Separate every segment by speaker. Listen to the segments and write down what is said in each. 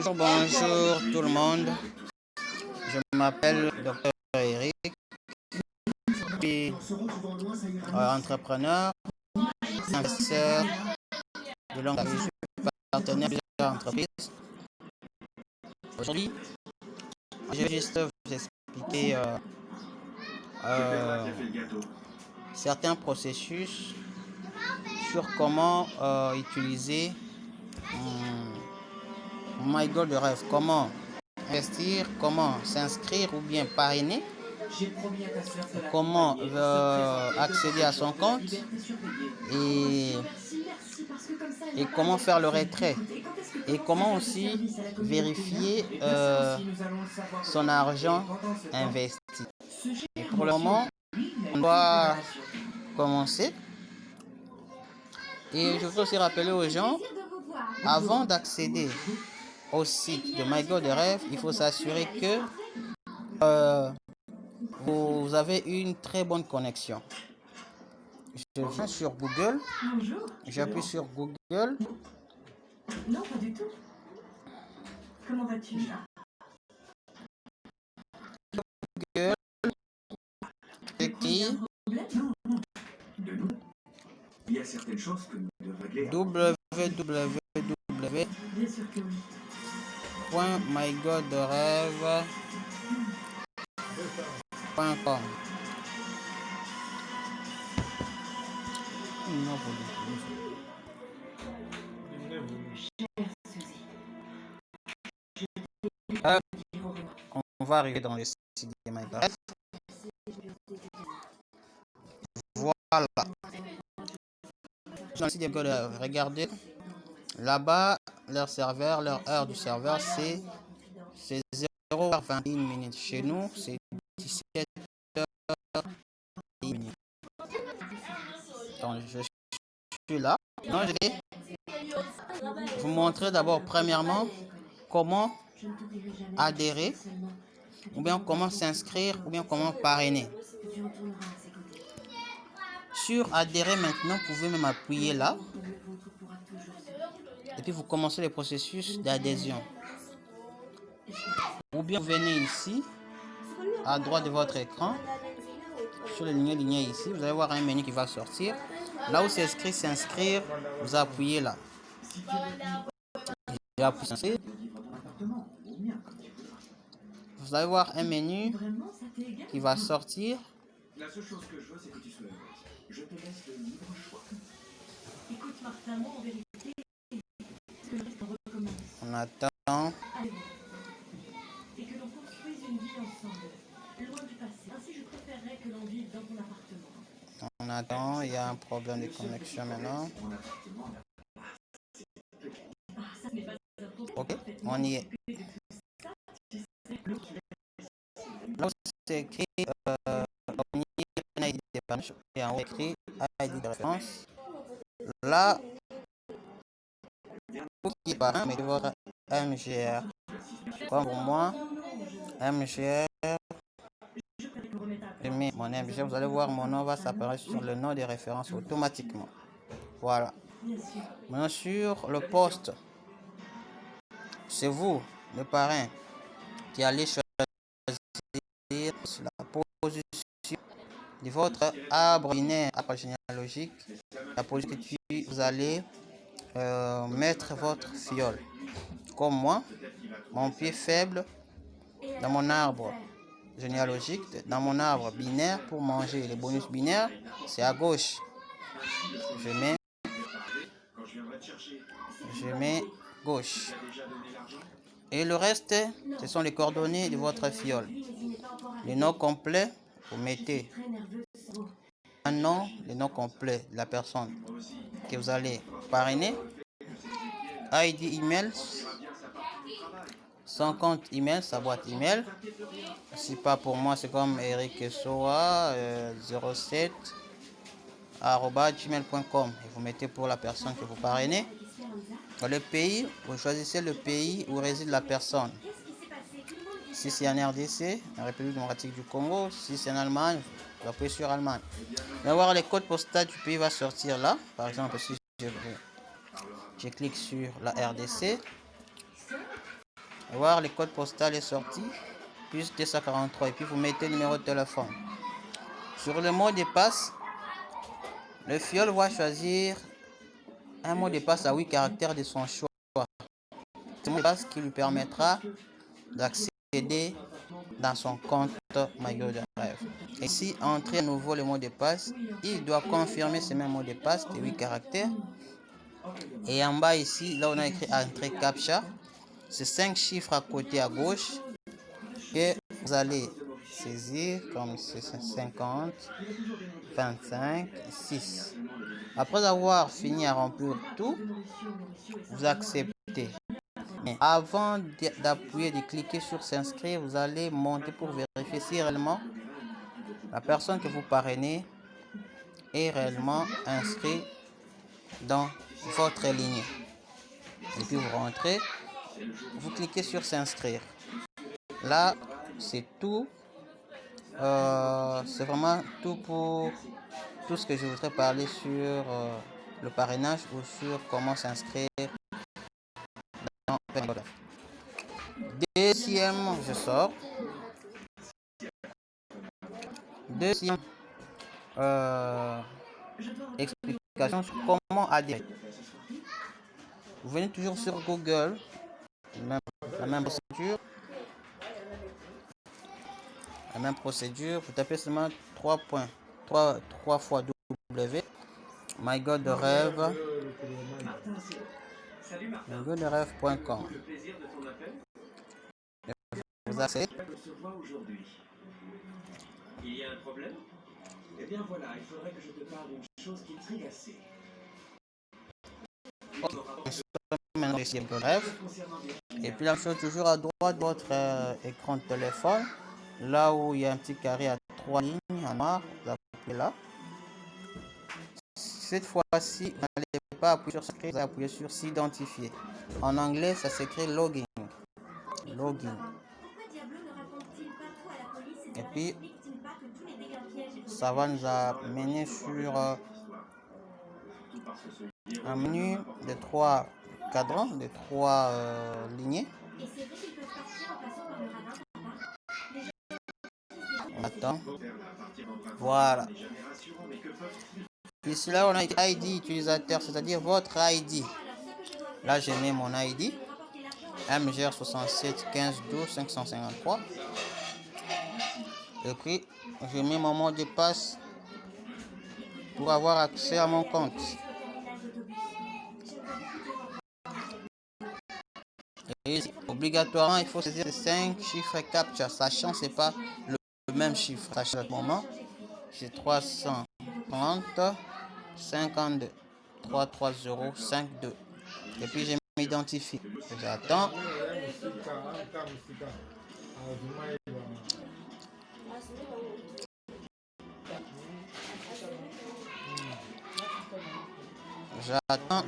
Speaker 1: Bonjour tout le monde. Je m'appelle Dr Eric, je suis entrepreneur, investisseur de longue durée. Je suis partenaire de plusieurs entreprises. Aujourd'hui, je vais juste vous expliquer certains processus sur comment utiliser MyGoal de rêve, comment investir, comment s'inscrire ou bien parrainer, comment accéder à son compte et comment faire le retrait et comment aussi vérifier son argent investi. Et pour le moment, on doit commencer. Et je veux aussi rappeler aux gens, avant d'accéder au site de MyGoal de rêve, il faut s'assurer que vous avez une très bonne connexion. Je viens sur Google, j'appuie sur Google.
Speaker 2: Non, pas du tout. Comment vas-tu?
Speaker 1: Google, j'écris
Speaker 2: Il y a certaines choses que nous devons régler.
Speaker 1: www.mygodrêve.com. On va arriver dans le site de MyGoal. Voilà. Dans le site de MyGoal, regardez. Là-bas, leur serveur, leur heure du serveur, c'est 0h21 minutes. Chez nous, c'est 17h. Donc, je suis là. Donc, je vais vous montrer d'abord, premièrement, comment adhérer, ou bien comment s'inscrire, ou bien comment parrainer. Sur adhérer maintenant, vous pouvez même appuyer là. Et puis vous commencez le processus d'adhésion. Ou bien vous venez ici, à droite de votre écran, sur les lignes ici, vous allez voir un menu qui va sortir. Là où c'est écrit s'inscrire, vous appuyez là. Vous allez voir un menu qui va sortir.
Speaker 2: La seule chose que je veux, c'est que tu sois heureuse. Je te laisse le libre choix. Écoute, Martin, moi, en vérité, ce que je recommande.
Speaker 1: On attend.
Speaker 2: Et que l'on construise une vie ensemble, loin du passé. Ainsi, je préférerais que l'on vive dans ton appartement.
Speaker 1: On attend, il y a un problème de connexion maintenant. Ok, on y est. Là où c'est écrit ID d'épargne, et en haut écrit ID de référence. Là, vous qui est parrain, mais de votre MGR. Comme pour moi, MGR. Je mets mon MGR, vous allez voir mon nom va s'apparaître sur le nom des références automatiquement. Voilà. Maintenant sur le poste, c'est vous, le parrain, qui allez choisir la position de votre arbre binaire, arbre généalogique, la position que vous allez mettre votre fiole. Comme moi, mon pied faible dans mon arbre généalogique, dans mon arbre binaire, pour manger les bonus binaires, c'est à gauche. Je mets gauche. Et le reste, ce sont les coordonnées de votre fiole. Le nom complet, vous mettez un nom, le nom complet de la personne que vous allez parrainer, ID email, son compte email, sa boîte email. Si pas pour moi, c'est comme Eric Soa 07 @gmail.com. Et vous mettez pour la personne que vous parrainez. Dans le pays, vous choisissez le pays où réside la personne. Si c'est en RDC, en République démocratique du Congo, si c'est en Allemagne, vous appuyez sur Allemagne. Vous allez voir les codes postaux du pays va sortir là. Par exemple, si je clique sur la RDC, voir le code postal est sorti, plus 243, et puis vous mettez le numéro de téléphone. Sur le mot de passe, le fiole va choisir un mot de passe à 8 caractères de son choix. C'est un mot de passe qui lui permettra d'accéder dans son compte MyGo de rêve. Et si entrer à nouveau le mot de passe, il doit confirmer ce même mot de passe de 8 caractères. Et en bas ici, là on a écrit entrée captcha. C'est 5 chiffres à côté à gauche que vous allez saisir comme c'est 50, 25, 6. Après avoir fini à remplir tout, vous acceptez. Mais avant d'appuyer, de cliquer sur s'inscrire, vous allez monter pour vérifier si réellement la personne que vous parrainez est réellement inscrite dans votre lignée. Et puis vous rentrez, vous cliquez sur s'inscrire. Là, c'est tout. C'est vraiment tout pour tout ce que je voudrais parler sur le parrainage ou sur comment s'inscrire dans MyGo. Deuxième, je sors. Deuxième explication sur comment adhérer. Vous venez toujours sur Google, la même procédure. La même procédure, vous tapez seulement 3 fois W, mygodrêve.com. Vous accédez.
Speaker 2: Il y a un problème? Eh bien voilà, il faudrait que je te parle d'une chose qui trigue assez.
Speaker 1: Maintenant, ici, le rêve. Et puis la chose toujours à droite de votre écran de téléphone, là où il y a un petit carré à 3 lignes en noir, vous appuyez là. Cette fois-ci, vous n'allez pas appuyer sur s'inscrire, vous allez appuyer sur s'identifier. En anglais, ça s'écrit login. Login. Et puis, ça va nous amener sur un menu de 3 cadrans, de 3 lignées. On attend. Voilà. Ici là on a ID utilisateur, c'est-à-dire votre ID. Là j'ai mis mon ID MGR67 15 12 553. Et puis j'ai mis mon mot de passe pour avoir accès à mon compte. Et obligatoirement il faut saisir 5 chiffres captcha, sachant c'est pas le même chiffre. Sachant le moment j'ai 330 52 330 52. Et puis je m'identifie. J'attends. J'attends.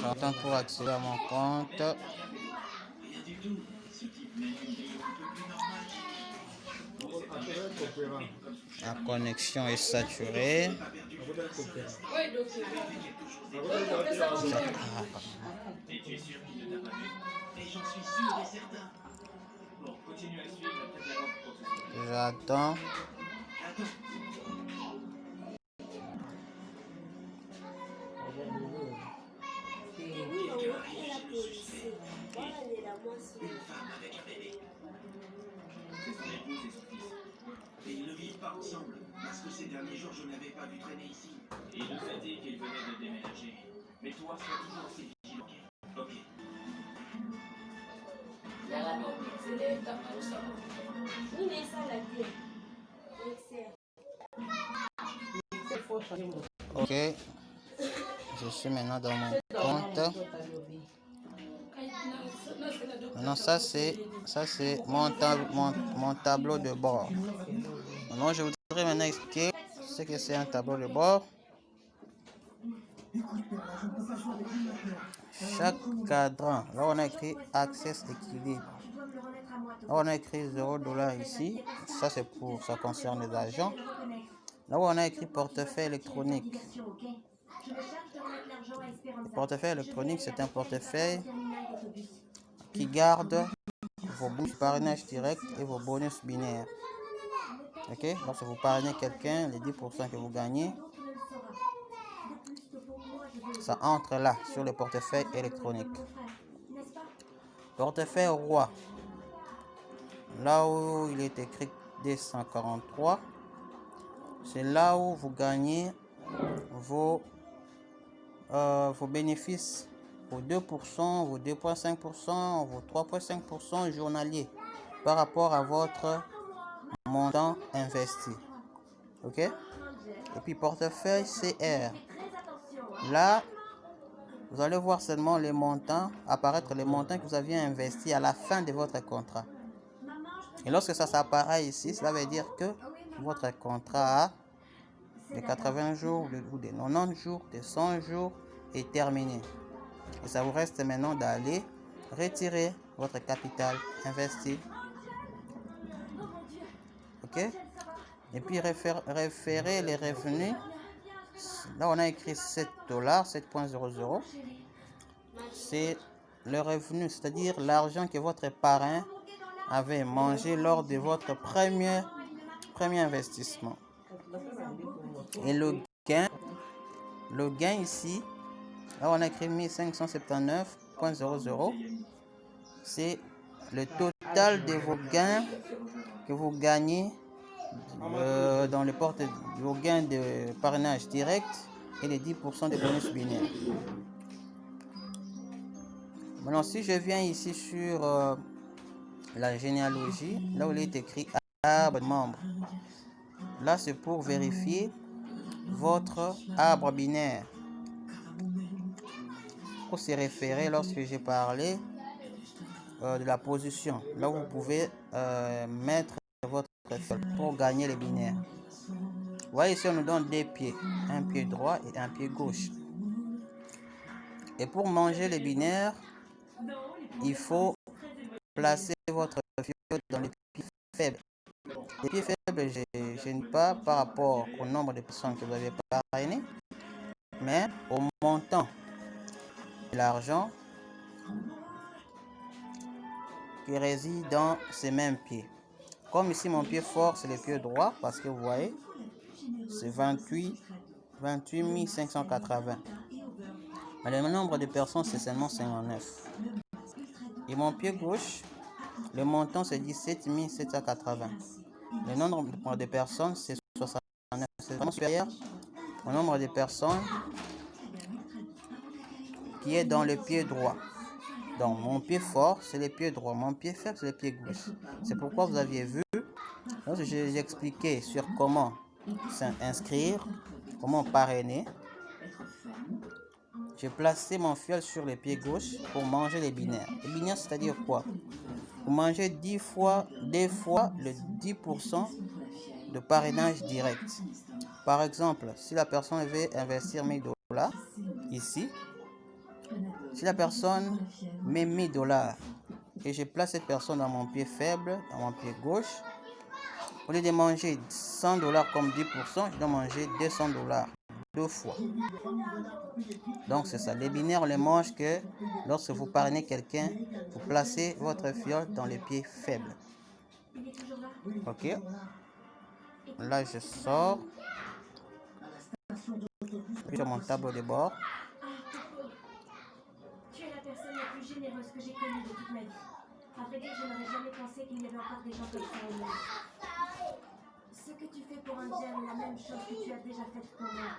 Speaker 1: J'attends pour accéder à mon compte. La connexion est saturée. J'attends.
Speaker 2: Et ils ne vivent pas ensemble, parce que ces derniers jours, je n'avais pas vu traîner ici. Il nous a dit qu'il venait de déménager. Mais toi, sois toujours aussi vigilant. Ok.
Speaker 1: Ok. Je suis maintenant dans mon compte. Maintenant, ça c'est mon tableau de bord. Maintenant, je voudrais maintenant expliquer ce que c'est un tableau de bord. Chaque cadran, là on a écrit Access équilibre. Là on a écrit $0 ici. Ça c'est pour, ça concerne les agents. Là où on a écrit portefeuille électronique. Le portefeuille électronique, c'est un portefeuille qui garde vos bonus parrainage direct et vos bonus binaires. Ok, lorsque vous parrainez quelqu'un, les 10% que vous gagnez, ça entre là sur le portefeuille électronique. Portefeuille roi, là où il est écrit D143, c'est là où vous gagnez vos bénéfices, vos 2%, vos 2,5%, vos 3,5% journaliers par rapport à votre montant investi. Ok? Et puis portefeuille CR. Là, vous allez voir seulement les montants, apparaître les montants que vous aviez investis à la fin de votre contrat. Et lorsque ça s'apparaît ici, cela veut dire que votre contrat de 80 jours, ou de 90 jours, de 100 jours est terminé. Et ça vous reste maintenant d'aller retirer votre capital investi. Ok? Et puis référer les revenus. Là, on a écrit $7, 7.00. C'est le revenu, c'est-à-dire l'argent que votre parrain avait mangé lors de votre premier investissement. Et le gain ici, là on a écrit 1579.00, c'est le total de vos gains que vous gagnez dans le vos gains de parrainage direct et les 10% de bonus binaire. Maintenant, si je viens ici sur la généalogie, là où il est écrit arbre de membres, là c'est pour vérifier votre arbre binaire. Pour se référer lorsque j'ai parlé de la position, là où vous pouvez mettre votre fiole pour gagner les binaires. Vous voyez ici on nous donne deux pieds, un pied droit et un pied gauche. Et pour manger les binaires, il faut placer votre fiole dans les pieds faibles. Les pieds faibles, je n'ai pas par rapport au nombre de personnes que vous avez parrainées, mais au montant de l'argent qui réside dans ces mêmes pieds. Comme ici mon pied fort c'est le pied droit, parce que vous voyez c'est 28 580. Mais le nombre de personnes c'est seulement 59. Et mon pied gauche, le montant c'est 17 780. Le nombre de personnes c'est 69. C'est vraiment supérieur au nombre de personnes qui est dans le pied droit. Donc mon pied fort c'est le pied droit, mon pied faible c'est le pied gauche. C'est pourquoi vous aviez vu, lorsque j'ai expliqué sur comment s'inscrire, comment parrainer, j'ai placé mon fiole sur le pied gauche pour manger les binaires. Les binaires c'est-à-dire quoi? Vous mangez 2 fois le 10% de parrainage direct. Par exemple, si la personne veut investir $1000 ici, si la personne met $1000 et je place cette personne dans mon pied faible, dans mon pied gauche, au lieu de manger $100 comme 10%, je dois manger $200 deux fois. Donc c'est ça. Les binaires, on les mange que lorsque vous parrainez quelqu'un, vous placez votre fiole dans les pieds faibles. Ok. Là, je sors. Sur mon tableau de bord.
Speaker 3: Tu es la personne la plus généreuse que j'ai connue de toute ma vie. À vrai dire, je n'aurais jamais pensé qu'il y avait encore des gens comme ça au monde. Ce que tu fais pour un gemme est la même chose que tu as déjà faite pour moi.